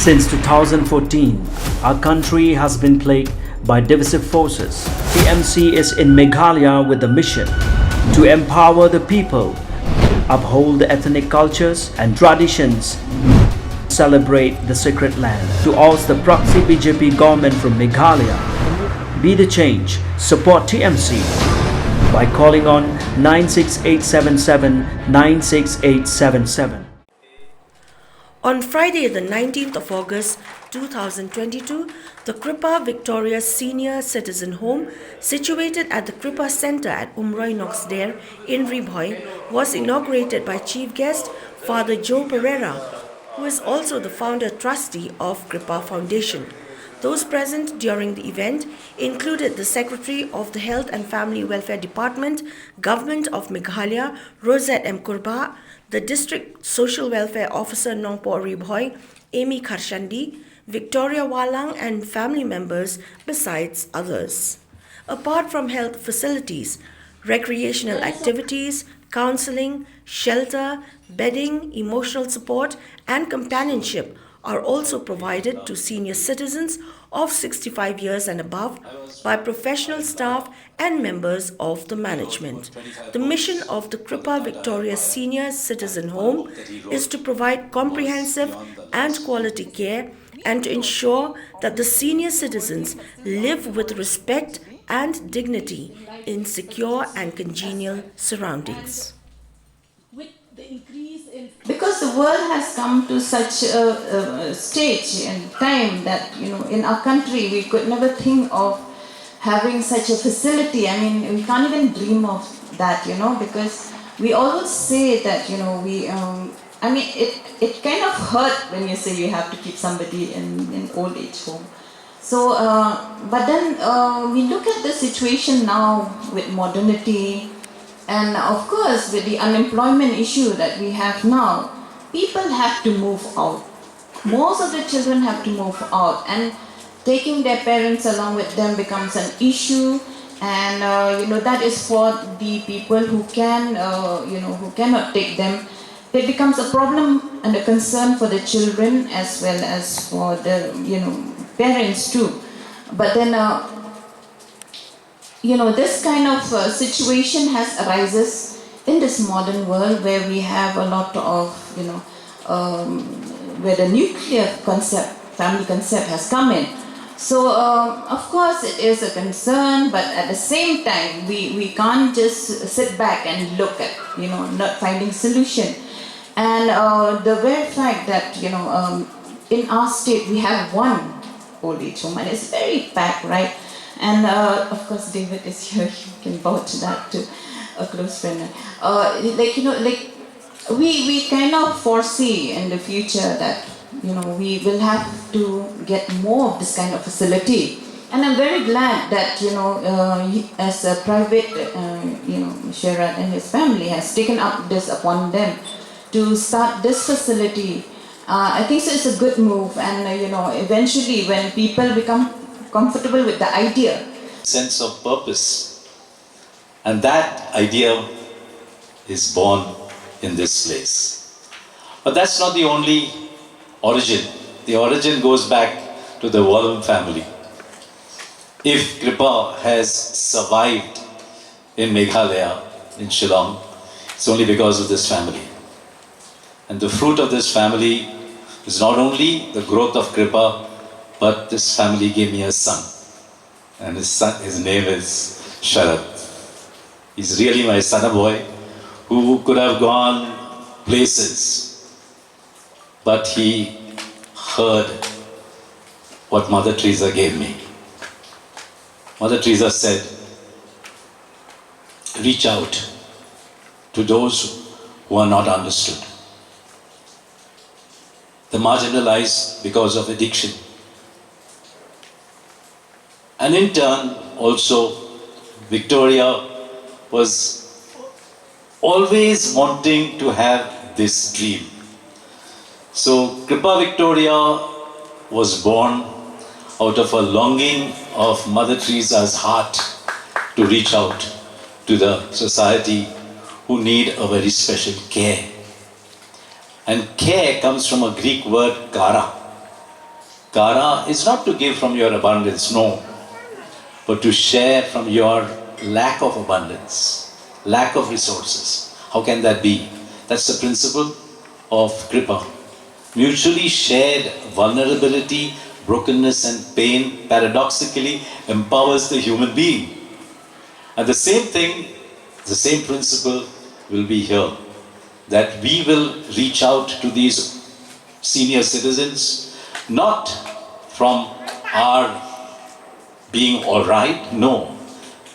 Since 2014, our country has been plagued by divisive forces. TMC is in Meghalaya with the mission to empower the people, uphold the ethnic cultures and traditions, celebrate the sacred land. To oust the proxy BJP government from Meghalaya, be the change, support TMC by calling on 96877 96877. On Friday, the 19th of August 2022, the Kripa Victoria Senior Citizen Home, situated at the Kripa Centre at Umroi, Nongsder in Ri Bhoi, was inaugurated by Chief Guest Father Joe Pareira, who is also the founder trustee of Kripa Foundation. Those present during the event included the Secretary of the Health and Family Welfare Department, Government of Meghalaya, Rosette M Kurbah, the District Social Welfare Officer Nongpoh Ri Bhoi, Emy Kharchandy, Victoria Wahlang and family members besides others. Apart from health facilities, recreational activities, counseling, shelter, bedding, emotional support and companionship are also provided to senior citizens of 65 years and above by professional staff and members of the management. The mission of the Kripa Victoria Senior Citizen Home is to provide comprehensive and quality care and to ensure that the senior citizens live with respect and dignity in secure and congenial surroundings. Because the world has come to such a stage and time that, in our country we could never think of having such a facility. I mean, we can't even dream of that, because we always say that, it kind of hurt when you say you have to keep somebody in old age home. So, but then we look at the situation now with modernity. And of course, with the unemployment issue that we have now, people have to move out. Most of the children have to move out, and taking their parents along with them becomes an issue. And that is for the people who who cannot take them. It becomes a problem and a concern for the children as well as for the parents too. But then. This kind of situation arises in this modern world where we have a lot of, where the nuclear concept, family concept has come in. So, of course, it is a concern, but at the same time, we can't just sit back and look at, not finding solution. And the very fact that, in our state, we have one old age home, and it's very packed, right? And of course, David is here. He can vouch that to a close friend. We kind of foresee in the future that we will have to get more of this kind of facility. And I'm very glad that as a private, Sherrod and his family has taken up this upon them to start this facility. I think so. It's a good move, and eventually when people become comfortable with the idea. Sense of purpose. And that idea is born in this place. But that's not the only origin. The origin goes back to the Wahlang family. If Kripa has survived in Meghalaya, in Shillong, it's only because of this family. And the fruit of this family is not only the growth of Kripa, but this family gave me a son, and his name is Sharad. He's really my son boy, who could have gone places, but he heard what Mother Teresa gave me. Mother Teresa said, reach out to those who are not understood, the marginalized because of addiction. And in turn, also, Victoria was always wanting to have this dream. So, Kripa Victoria was born out of a longing of Mother Teresa's heart to reach out to the society who need a very special care. And care comes from a Greek word, kara. Kara is not to give from your abundance, no, but to share from your lack of abundance, lack of resources. How can that be? That's the principle of Kripa. Mutually shared vulnerability, brokenness and pain paradoxically empowers the human being. And the same thing, the same principle will be here. That we will reach out to these senior citizens, not from our being alright, no.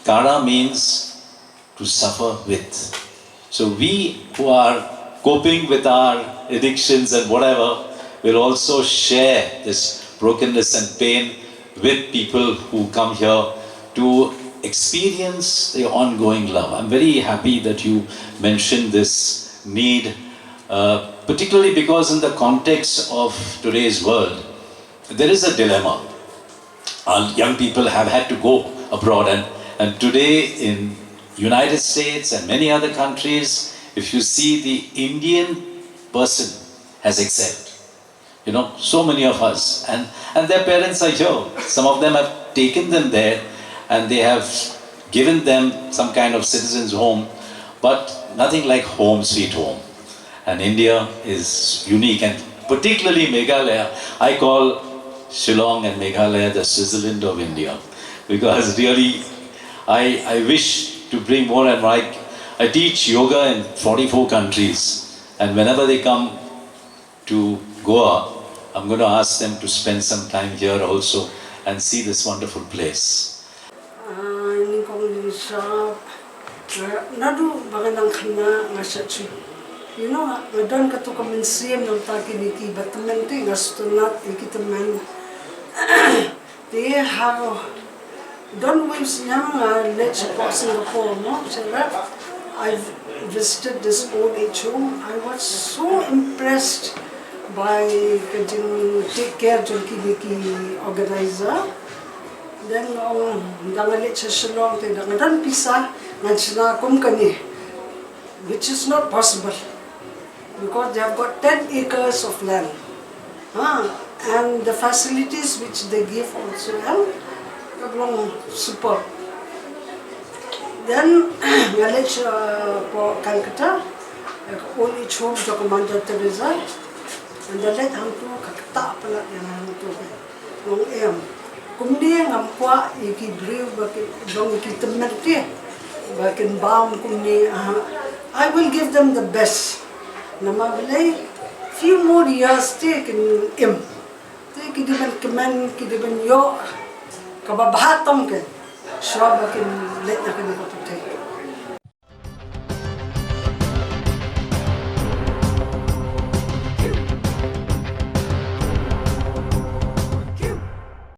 Kara means to suffer with. So we who are coping with our addictions and whatever will also share this brokenness and pain with people who come here to experience the ongoing love. I'm very happy that you mentioned this need, particularly because in the context of today's world, there is a dilemma. Our young people have had to go abroad, and today in United States and many other countries, if you see the Indian person has excelled. You know, so many of us, and their parents are here. Some of them have taken them there and they have given them some kind of citizen's home, but nothing like home sweet home. And India is unique, and particularly Meghalaya. I call Shillong and Meghalaya the Switzerland of India, because really I wish to bring more and more. I teach yoga in 44 countries, and whenever they come to Goa, I'm going to ask them to spend some time here also and see this wonderful place. Nadu magandang kina nga siya chu. You know, ngadon ka to kamensiam ng takiniki batamente ngastunat ikitaman. They have don't waste nga let's go Singapore, no? I've visited this old age home. I was so impressed by the take care of the organizer. Then, dangalit sa Shillong, dangadan pisa, nansina kumkani, which is not possible because they have got 10 acres of land. And the facilities which they give also are super. Then, ngalit po Calcutta, old age home sa Commander Teresa, and the let hang to kakata pala yan hang to nung kumdi ngam kwa iki brew bakin dong iki temerti bakin baum kumdi I will give them the best. Nama bilay few more years take in take kidiban keman kidiban yo kababahatom ken so bakin let na kini ko